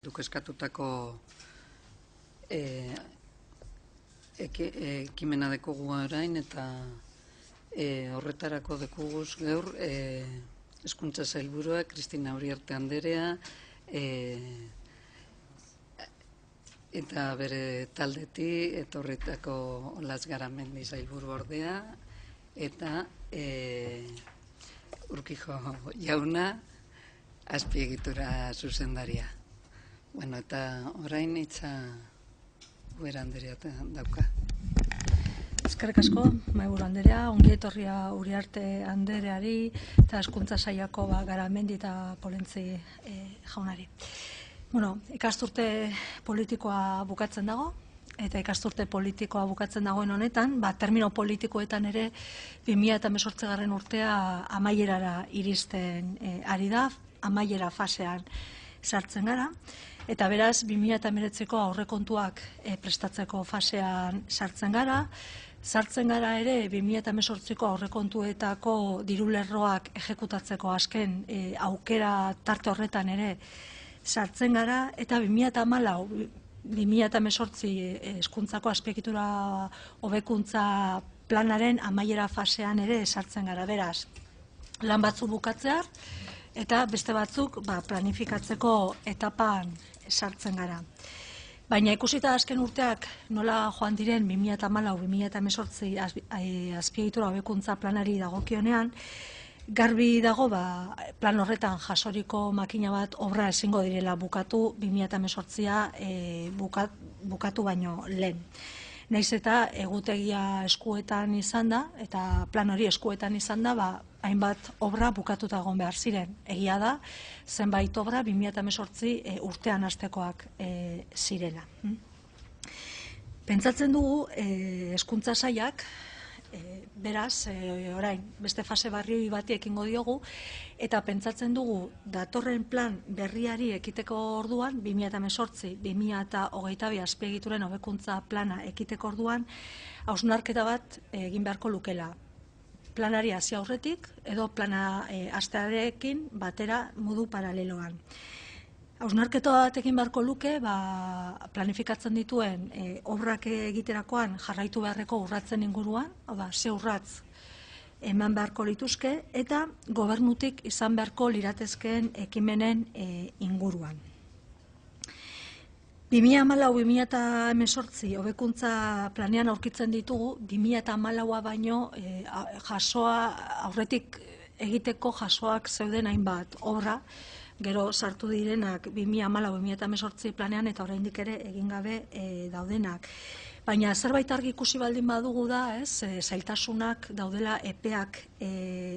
Duk eskatutako ekimena dekogu orain eta horretarako dekuguz gaur Hezkuntza Sailburua Kristina Uriarte anderea eta bere taldeti etorritako Olatz Garamendi Sailburu ordea eta Urkijo jauna azpiegitura zuzendaria. Bueno, eta orain hitza Ubera anderea dauka. Eskerrik asko, Mahaiburu anderea, ongi etorria Uriarte andereari eta Hezkuntza Sailako Garamendi eta Polentzi jaunari. Bueno, ikasturte politikoa bukatzen dago, eta ikasturte politikoa bukatzen dagoen honetan, termino politikoetan ere 2018 urtea amaierara iristen ari da, amaiera fasean sartzen gara. Eta beraz, 2019ko aurrekontuak prestatzeko fasean sartzen gara. Sartzen gara ere 2018ko aurrekontuetako dirulerroak ejekutatzeko azken aukera tarte horretan ere sartzen gara. Eta 2018 hezkuntzako azpiegitura hobekuntza planaren amaiera fasean ere sartzen gara. Beraz, lan batzu bukatzear eta beste batzuk planifikatzeko etapan sartzen gara. Baina ikusita azken urteak nola joan diren 2014-2018 azpiegitura hobekuntza planari dagokionean, garbi dago plan horretan jasoriko makina bat obra ezingo direla bukatu 2018 bukatu baino lehen. Naiz eta egutegia eskuetan izan da, eta plan hori eskuetan izan da, hainbat obra bukatuta egon behar ziren. Egia da, zenbait obra 2018 urtean hastekoak zirela. Pentsatzen dugu, Hezkuntza Sailak, beraz, orain, beste fase barri bati ekingo diogu, eta pentsatzen dugu, datorren plan berriari ekiteko orduan, 2018-2022 azpiegituren hobekuntza plana ekiteko orduan, hausnarketa bat egin beharko lukela. Planari hasi aurretik, edo plana hastearekin batera modu paraleloan. Hausnarketa bat egin beharko luke, planifikatzen dituen obrak egiterakoan jarraitu beharreko urratzen inguruan, ze urratz eman beharko lituzke, eta gobernutik izan beharko liratezkeen ekimenen inguruan. 2014-2018 hobekuntza planean aurkitzen ditugu, 2014a baino aurretik egiteko jasoak zeuden hainbat obra, gero sartu direnak 2014-2018 planean eta oraindik ere egin gabe daudenak. Baina zerbait argi ikusi baldin badugu da, zailtasunak daudela epeak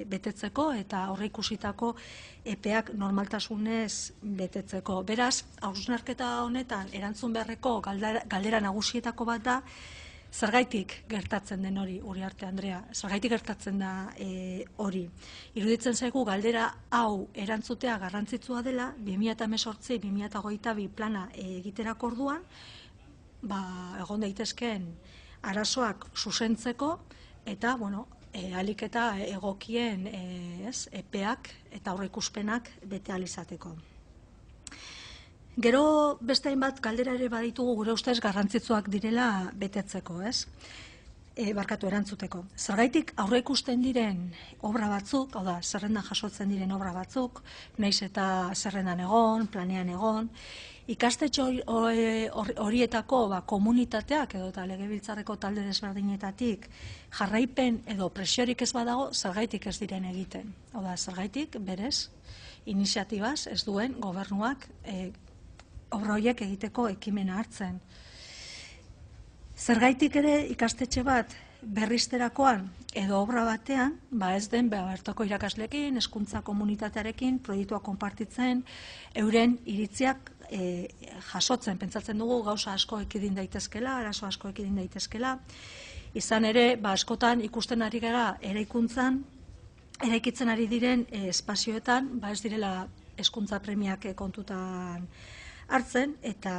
betetzeko eta aurreikusitako epeak normaltasunez betetzeko. Beraz, hausnarketa honetan erantzun beharreko galdera nagusietako bat da, zergaitik gertatzen den hori, Uriarte Andrea, zergaitik gertatzen da hori. Iruditzen zaigu galdera hau erantzutea garrantzitsua dela 2018-2022 plana egiterako orduan, egon daitezkeen arazoak zuzentzeko eta, ahalik eta egokien epeak eta aurreikuspenak bete ahal izateko. Gero beste hainbat galdera ere baditugu gure ustez garrantzitsuak direla betetzeko, erantzuteko. Zergaitik aurreikusten diren obra batzuk, hau da, zerrendan jasotzen diren obra batzuk, nahiz eta zerrendan egon, planean egon, ikastetxe horietako komunitateak edo eta legebiltzarreko talde desberdinetatik jarraipen edo presiorik ez badago, zergaitik ez diren egiten. Hau da, zergaitik berez, iniziatibaz ez duen gobernuak obra horiek egiteko ekimena hartzen. Zergaitik ere ikastetxe bat berrizterakoan edo obra batean, ez den bertoko irakasleekin, hezkuntza komunitatearekin, proiektua konpartitzen, euren iritziak jasotzen, pentsatzen dugu gauza asko ekidin daitezkela, arazo asko ekidin daitezkela. Izan ere, askotan ikusten ari gara eraikitzen ari diren espazioetan, ez direla hezkuntza premiak kontutan hartzen, eta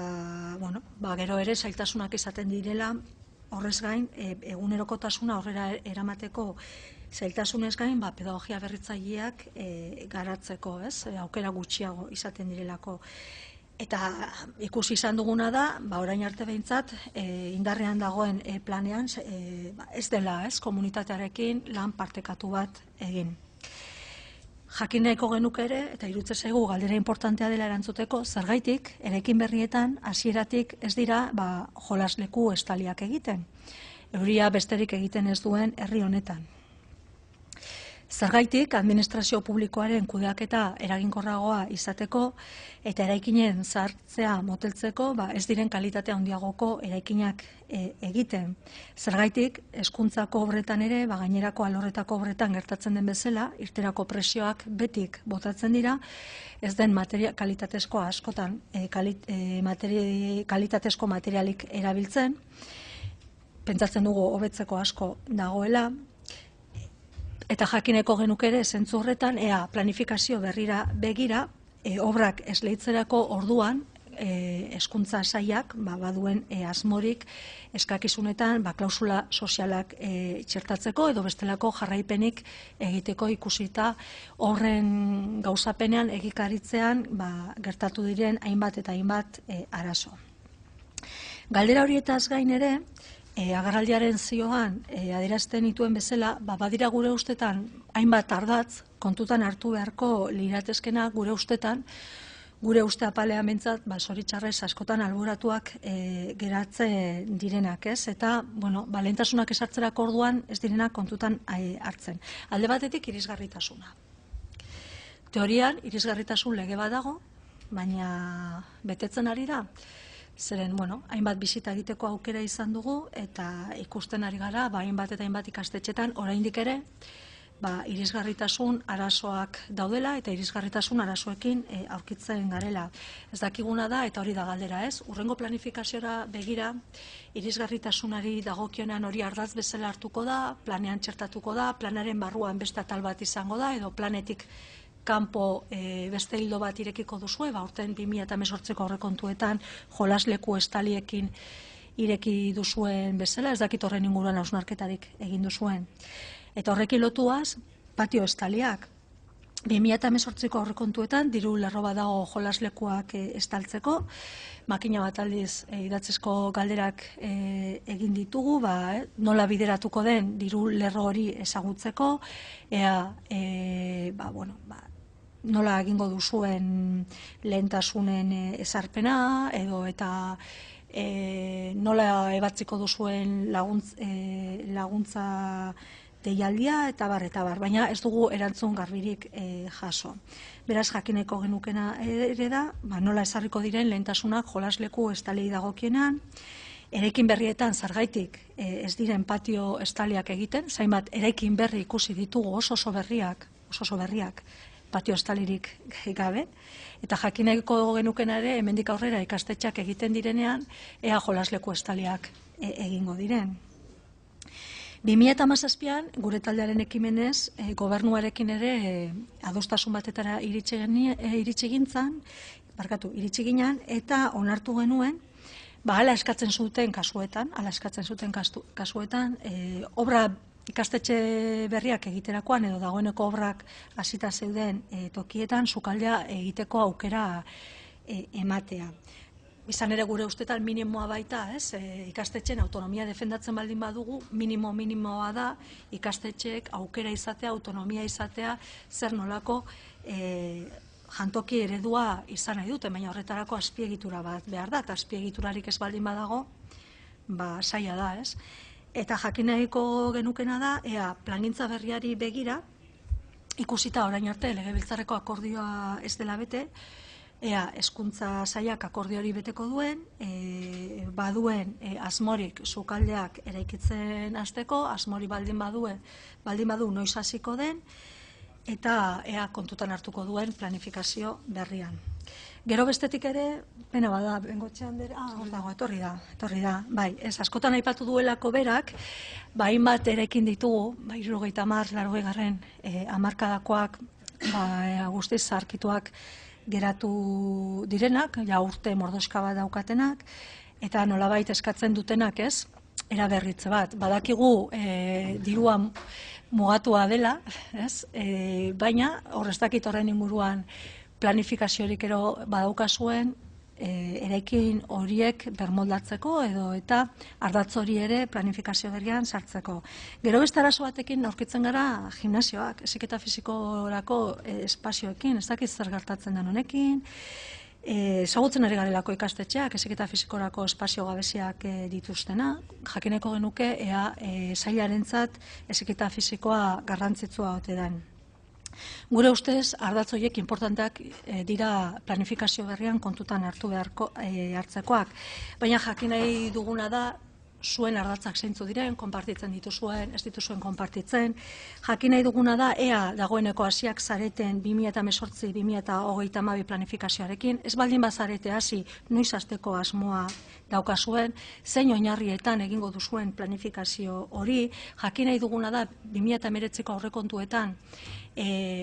gero ere zailtasunak izaten direla, horrez gain, egunerokotasuna aurrera eramateko zailtasunez gain, pedagogia berritzaileak garatzeko, aukera gutxiago izaten direlako. Eta ikusi izan duguna da, orain arte behintzat, indarrean dagoen planean ez dela, komunitatearekin lan partekatu bat egin. Jakin nahiko genuke ere, eta iruditzen zaigu galdera importantea dela erantzuteko, zergaitik, eraikin berrietan, hasieratik ez dira jolasleku estaliak egiten. Euria besterik egiten ez duen herri honetan. Zergaitik, administrazio publikoaren kudeaketa eraginkorragoa izateko eta eraikinen zahartzea moteltzeko ez diren kalitatea handiagoko eraikinak egiten. Zergaitik, hezkuntzako obretan ere, gainerako alorretako obretan gertatzen den bezala, irterako presioak betik botatzen dira, ez den kalitatezko askotan kalitatezko materialik erabiltzen, pentsatzen dugu hobetzeko asko dagoela, eta jakineko genuke ere zentzu horretan, planifikazio berrira begira, obrak esleitzerako orduan, hezkuntza sailak baduen asmorik eskakizunetan klausula sozialak txertatzeko edo bestelako jarraipenik egiteko ikusita horren gauzapenean egikaritzean gertatu diren hainbat eta hainbat arazo. Galdera horietaz gain ere, agerraldiaren zioan adierazten dituen bezala, badira gure ustetan hainbat ardatz kontutan hartu beharko liratezkena gure ustetan, gure uste apalean behintzat, zoritxarrez askotan alboratuak geratzen direnak, ez? Eta, lehentasunak esartzerako orduan ez direnak kontutan hartzen. Alde batetik irisgarritasuna. Teorian, irisgarritasun lege bat dago, baina betetzen ari da. Zeren, hainbat bisita egiteko aukera izan dugu eta ikusten ari gara, hainbat eta hainbat ikastetxetan oraindik ere, irisgarritasun arazoak daudela eta irisgarritasun arazoekin aurkitzen garela. Ez dakiguna da, eta hori da galdera, ez? Hurrengo planifikaziora begira, irisgarritasunari dagokionean hori ardatz bezala hartuko da, planean txertatuko da, planaren barruan beste atal bat izango da, edo planetik kanpo beste hildo bat irekiko duzue, aurten 2018ko aurrekontuetan jolasleku estaliekin ireki duzuen bezala, ez dakit horren inguruan hausnarketarik egin duzuen. Eta horrekin lotuaz, patio estaliak. 2018ko aurrekontuetan diru lerro bat dago jolaslekuak estaltzeko, makina bat aldiz idatzizko galderak egin ditugu, nola bideratuko den diru lerro hori ezagutzeko, nola egingo duzuen lehentasunen ezarpena, edo eta nola ebatziko duzuen laguntza deialdia, eta bar, baina ez dugu erantzun garbirik jaso. Beraz, jakineko genukena ere da, nola ezarriko diren lehentasunak jolasleku estalei dagokienan, eraikin berrietan zergaitik ez diren patio estaliak egiten, zainbat eraikin berri ikusi ditugu oso berriak, patio estalirik gabe, eta jakineko genukena ere hemendik aurrera ikastetxeak egiten direnean, ea jolasleku estaliak egingo diren. 2017an, gure taldearen ekimenez, gobernuarekin ere adostasun batetara iritsi ginen, eta onartu genuen, hala eskatzen zuten kasuetan, obra ikastetxe berriak egiterakoan, edo dagoeneko obrak hasita zeuden tokietan, sukaldea egiteko aukera ematea. Izan ere gure ustetan minimoa baita, ikastetxeen autonomia defendatzen baldin badugu, minimoa da ikastetxeek aukera izatea, autonomia izatea, zer nolako jantoki eredua izan nahi dute, baina horretarako azpiegitura bat behar da, eta azpiegiturarik ez baldin badago, zaila da, ez? Eta jakin nahiko genukena da, ea plangintza berriari begira, ikusita orain arte legebiltzarreko akordioa ez dela bete, ea hezkuntza sailak akordio hori beteko duen, baduen asmorik sukaldeak eraikitzen hasteko, asmori baldin badu noiz hasiko den, eta ea kontutan hartuko duen planifikazio berrian. Gero bestetik ere, pena bada, Bengotxea Andrea, etorri da, bai, ez askotan aipatu duelako berak, hainbat erekin ditugu, 70, 80 hamarkadakoak, guztiz zaharkituak geratu direnak, urte mordoska bat daukatenak, eta nolabait eskatzen dutenak, ez, eraberritze bat. Badakigu dirua mugatua dela, ez, baina horreztakit horren inguruan planifikaziorik ero badaukazuen, eraikin horiek bermoldatzeko edo eta ardatz hori ere planifikazio berrian sartzeko. Gero beste arazo batekin aurkitzen gara gimnasioak, heziketa fisikorako espazioekin, ez dakit zer gertatzen den honekin, ezagutzen ari garelako ikastetxeak, heziketa fisikorako espazio gabeziak dituztena, jakineko genuke ea sailarentzat heziketa fisikoa garrantzitsua ote den. Gure ustez, ardatz horiek inportanteak dira planifikazio berrian kontutan hartzekoak, baina jakin nahi duguna da zuen ardatzak zeintzu diren, konpartitzen dituzuen, ez dituzuen konpartitzen. Jakin nahi duguna da, ea dagoeneko hasiak zareten 2018-2032 planifikazioarekin, ez baldin bazarete hasi noiz hasteko asmoa daukazuen, zein oinarrietan egingo duzuen planifikazio hori. Jakin nahi duguna da 2019ko aurrekontuetan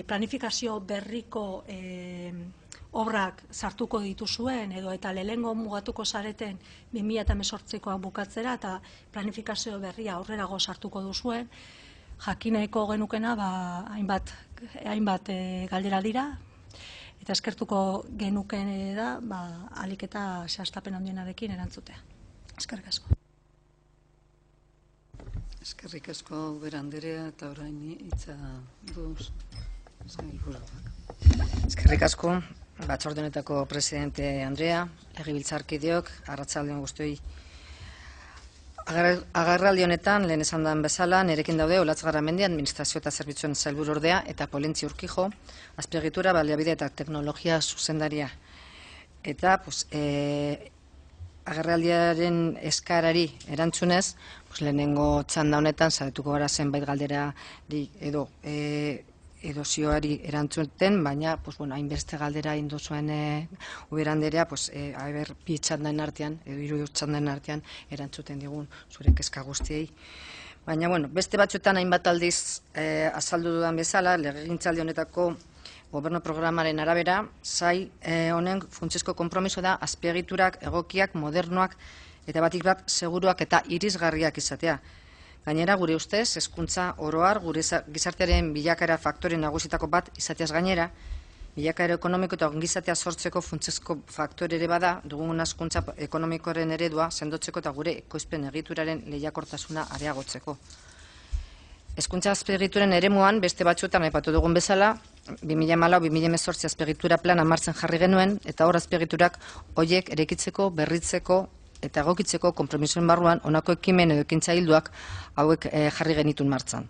planifikazio berriko obrak sartuko dituzuen edo eta lehengo mugatuko zareten 2018koa bukatzera eta planifikazio berria aurrerago sartuko duzuen. Jakin nahiko genukena hainbat galdera dira eta eskertuko genuken da ahalik eta zehaztapen handienarekin erantzutea. Eskerrik asko. Eskerrik asko Ubera Anderea eta orain hitza duz sailburuak. Eskerrik asko Batzorde honetako presidente Andrea, legebiltzarkideok, arratsalde on guztioi. Agerraldi honetan, lehen esan den bezala, nirekin daude Olatz Garamendi Administrazio eta Zerbitzuen sailburuordea eta Polentzi Urkijo, azpiegitura, baliabide eta teknologia zuzendaria. Eta agerraldiaren eskarari erantzunez, lehenengo txanda honetan saiatuko gara zenbait galderari edo zioari erantzuten, baina hainbeste galdera indu zuen Ubera Anderea, bi txandan artean, edo 3 txandan artean erantzuten digun zure kezka guztiei. Baina, beste batzuetan hainbat aldiz azaldu dudan bezala, legegintzaldi honetako gobernu programaren arabera, sail honen funtsezko konpromiso da azpiegiturak, egokiak, modernoak, eta batik bat seguruak eta irisgarriak izatea. Gainera, gure ustez, hezkuntza oroar, gure gizartearen bilakaera faktore nagusitako bat izateaz gainera, bilakaera ekonomiko eta ongizatea sortzeko funtsezko faktore ere bada, dugun hezkuntza ekonomikoaren eredua sendotzeko eta gure ekoizpen egituraren lehiakortasuna areagotzeko. Hezkuntza azpiegituren eremuan, beste batzuetan aipatu dugun bezala, 2014-2018 azpiegitura plana martzen jarri genuen, eta hor azpiegiturak horiek eraikitzeko, berritzeko, eta egokitzeko konpromisoen barruan honako ekimen edo ekintza ildoak hauek jarri genitun martzan.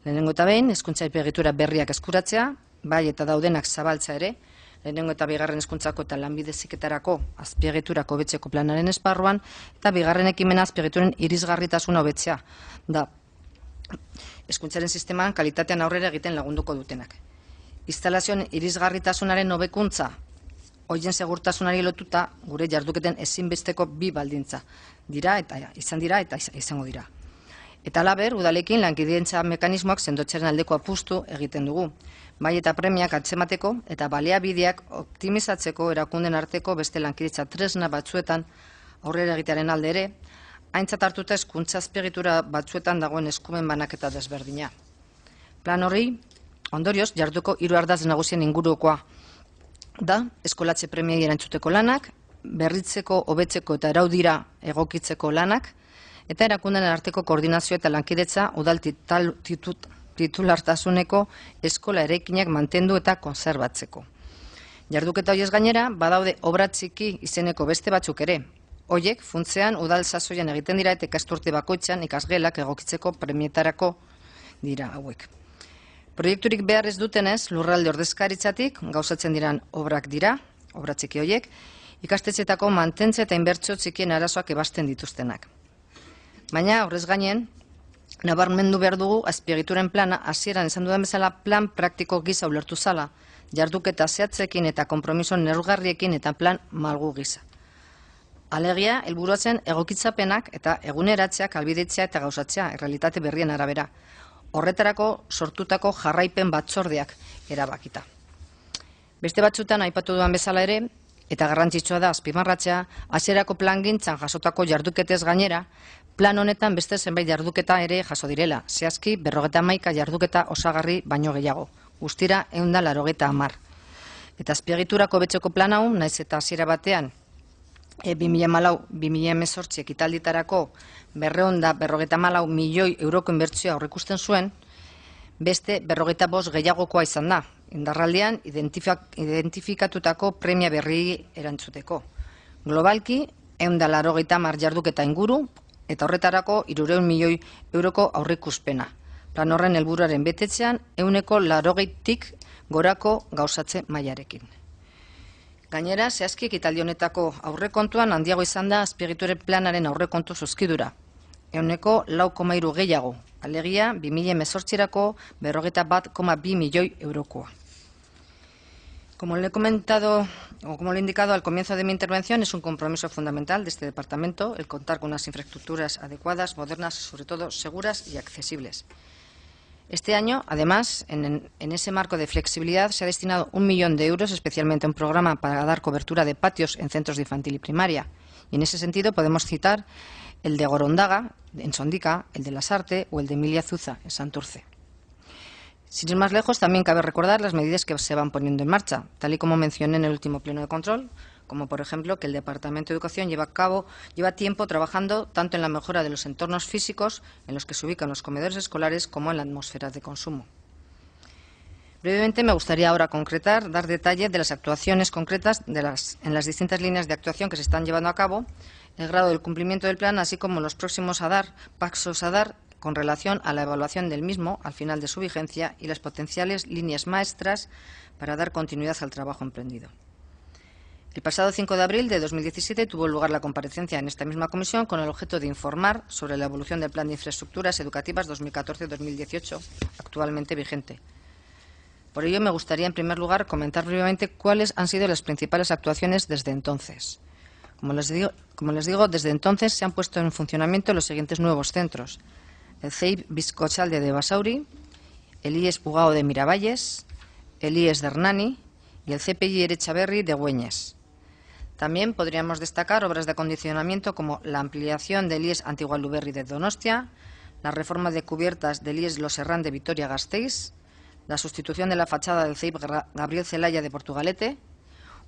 Lehenengo eta behin, hezkuntza azpiegitura berriak eskuratzea, bai eta daudenak zabaltza ere, lehenengo eta bigarren hezkuntzako eta lanbide heziketarako azpiegiturak hobetzeko planaren esparruan, eta bigarren ekimena azpiegituren irisgarritasuna hobetzea, da hezkuntzaren sisteman kalitatean aurrera egiten lagunduko dutenak. Instalazioen irisgarritasunaren hobekuntza, horien segurtasunari lotuta gure jarduketen ezinbesteko bi baldintza dira eta izango dira. Eta halaber, udalekin lankidetza mekanismoak sendotzearen aldeko apustu egiten dugu. Bai eta premiak atzemateko eta baliabideak optimizatzeko erakunden arteko beste lankidetza tresna batzuetan aurrera egitearen alde ere, aintzat hartuta hezkuntza azpiegitura batzuetan dagoen eskumen banaketa desberdina. Plan horri, ondorioz, jarduko 3 ardatz nagusien ingurukoa da, eskolatze premiei erantzuteko lanak, berritzeko, hobetzeko eta eraudira egokitzeko lanak, eta erakunden arteko koordinazio eta lankidetza udal titulartasuneko eskola eraikinak mantendu eta konserbatzeko. Jarduketa horiez gainera, badaude obra txiki izeneko beste batzuk ere. Horiek, funtzean, udal sasoian egiten dira eta ikasturte bakoitzean ikasgelak egokitzeko premietarako dira hauek. Proiekturik behar ez dutenez, lurralde ordezkaritzatik gauzatzen diran obrak dira, obra txiki horiek, ikastetxetako mantentze eta inbertsio txikien arazoak ebasten dituztenak. Baina, horrez gainen, nabarmendu behar dugu azpiegituren plana hasieran esan dudan bezala plan praktiko gisa ulertu zala, jarduketa zehatzekin eta konpromiso neurgarriekin eta plan malgu gisa. Alegia, helburua zen egokitzapenak eta eguneratzeak albidetzea eta gauzatzea, errealitate berrien arabera. Horretarako sortutako jarraipen batzordeak erabakita. Beste batzutan aipatu duan bezala ere, eta garrantzitsua da azpimarratzea, hasierako plangintzan jasotako jarduketez gainera, plan honetan beste zenbait jarduketa ere jaso direla, zehazki 51 jarduketa osagarri baino gehiago, guztira 180. Eta azpiegiturako hobetzeko plan hau, naiz eta hasiera batean 2014 ekitalditarako 254 milioi euroko inbertsioa aurreikusten zuen, beste 55 gehiagokoa izan da, indarraldean identifikatutako premia berri erantzuteko. Globalki, 180 jarduketa inguru, eta horretarako 300 milioi euroko aurreikuspena. Plan horren helburuaren betetzean, 80tik gorako gauzatze mailarekin. Gainera, zehazki ekitaldi honetako aurrekontuan handiago izan da azpiegitura planaren aurrekontu zuzkidura. 6,3 gehiago, alegia 2018erako 51,2 milioi eurokoa. Como le he comentado, o como le he indicado al comienzo de mi intervención, es un compromiso fundamental de este departamento el contar con unas infraestructuras adecuadas, modernas, sobre todo seguras y accesibles. Este año, además, en ese marco de flexibilidad, se ha destinado 1 millón de euros especialmente a un programa para dar cobertura de patios en centros de infantil y primaria. Y en ese sentido podemos citar el de Gorondaga, en Sondica, el de Lasarte o el de Emilia Zuza, en Santurce. Sin ir más lejos, también cabe recordar las medidas que se van poniendo en marcha, tal y como mencioné en el último pleno de control, como por ejemplo que el Departamento de Educación lleva tiempo trabajando tanto en la mejora de los entornos físicos en los que se ubican los comedores escolares como en la atmósfera de consumo. Brevemente me gustaría ahora dar detalle de las actuaciones concretas en las distintas líneas de actuación que se están llevando a cabo, el grado del cumplimiento del plan, así como los próximos pasos a dar con relación a la evaluación del mismo al final de su vigencia y las potenciales líneas maestras para dar continuidad al trabajo emprendido. El pasado 5 de abril de 2017 tuvo lugar la comparecencia en esta misma comisión con el objeto de informar sobre la evolución del Plan de Infraestructuras Educativas 2014-2018, actualmente vigente. Por ello, me gustaría, en primer lugar, comentar brevemente cuáles han sido las principales actuaciones desde entonces. Como les digo, desde entonces se han puesto en funcionamiento los siguientes nuevos centros: el CEIP Bizkochalde de Basauri, el IES Ugao de Miravalles, el IES de Hernani y el CPI Eretxaberri de Güeñes. También podríamos destacar obras de acondicionamiento como la ampliación del IES Antigualuberri de Donostia, la reforma de cubiertas del IES Los Herrán de Vitoria-Gasteiz, la sustitución de la fachada del CEIP Gabriel Celaya de Portugalete,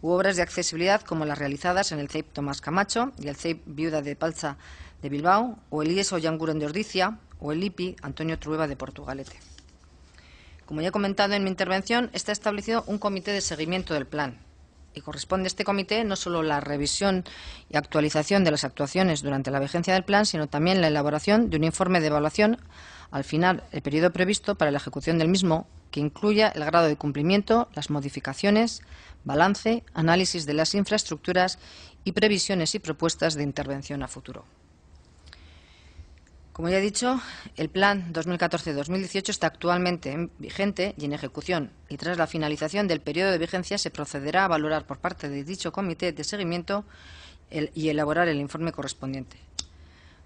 u obras de accesibilidad como las realizadas en el CEIP Tomás Camacho y el CEIP Viuda de Palza de Bilbao, o el IES Ollanguren de Ordizia, o el IPI Antonio Trueba de Portugalete. Como ya he comentado en mi intervención, está establecido un comité de seguimiento del plan y corresponde a este comité no solo la revisión y actualización de las actuaciones durante la vigencia del plan, sino también la elaboración de un informe de evaluación al final del periodo previsto para la ejecución del mismo, que incluya el grado de cumplimiento, las modificaciones, balance, análisis de las infraestructuras y previsiones y propuestas de intervención a futuro. Como ya he dicho, el Plan 2014-2018 está actualmente vigente y en ejecución, y tras la finalización del periodo de vigencia se procederá a valorar por parte de dicho comité de seguimiento y elaborar el informe correspondiente.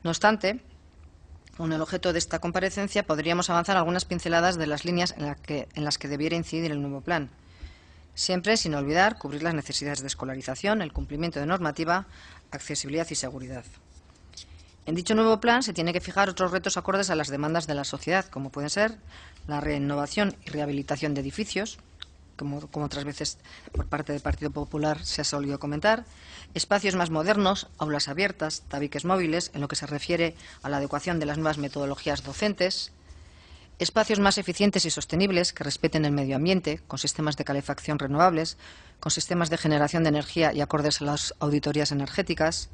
No obstante, con el objeto de esta comparecencia podríamos avanzar algunas pinceladas de las líneas en las que debiera incidir el nuevo plan, siempre sin olvidar cubrir las necesidades de escolarización, el cumplimiento de normativa, accesibilidad y seguridad. En dicho nuevo plan se tiene que fijar otros retos acordes a las demandas de la sociedad, como pueden ser la renovación y rehabilitación de edificios, como otras veces por parte del Partido Popular se ha solido comentar, espacios más modernos, aulas abiertas, tabiques móviles, en lo que se refiere a la adecuación de las nuevas metodologías docentes, espacios más eficientes y sostenibles que respeten el medio ambiente, con sistemas de calefacción renovables, con sistemas de generación de energía y acordes a las auditorías energéticas.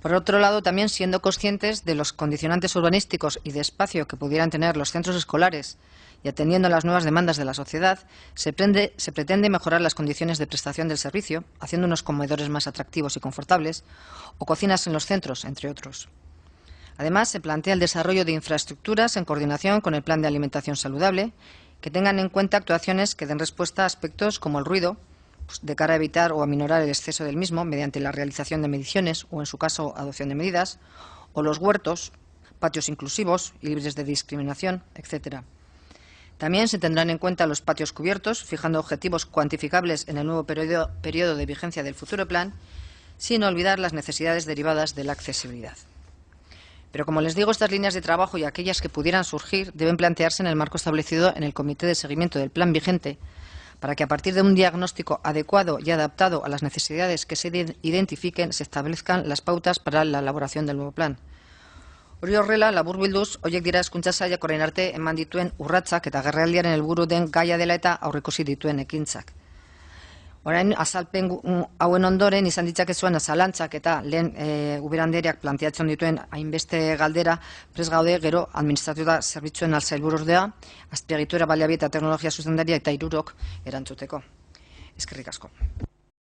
Por otro lado, también siendo conscientes de los condicionantes urbanísticos y de espacio que pudieran tener los centros escolares y atendiendo a las nuevas demandas de la sociedad, se pretende mejorar las condiciones de prestación del servicio, haciendo unos comedores más atractivos y confortables, o cocinas en los centros, entre otros. Además, se plantea el desarrollo de infraestructuras en coordinación con el Plan de Alimentación Saludable, que tengan en cuenta actuaciones que den respuesta a aspectos como el ruido, de cara a evitar o aminorar el exceso del mismo mediante la realización de mediciones o, en su caso, adopción de medidas, o los huertos, patios inclusivos y libres de discriminación, etc. También se tendrán en cuenta los patios cubiertos, fijando objetivos cuantificables en el nuevo periodo de vigencia del futuro plan, sin olvidar las necesidades derivadas de la accesibilidad. Pero, como les digo, estas líneas de trabajo y aquellas que pudieran surgir deben plantearse en el marco establecido en el Comité de Seguimiento del Plan vigente, para que a partir de un diagnóstico adecuado y adaptado a las necesidades que se identifiquen, se establezcan las pautas para la elaboración del nuevo plan. Hori horrela, laburbilduz, horiek dira hezkuntza sailak orain arte eman dituen urratsak eta agerraldiaren helburu den gaia dela eta aurreikusi dituen ekintzak. Orain, azalpen hauen ondoren izan ditzakezuen zalantzak eta lehen Ubera andreak planteatzen dituen hainbeste galdera prest gaude gero administratiba zerbitzuen sailburuordea, azpiegitura baliabide eta teknologia zuzendaria eta 3 erantzuteko. Eskerrik asko.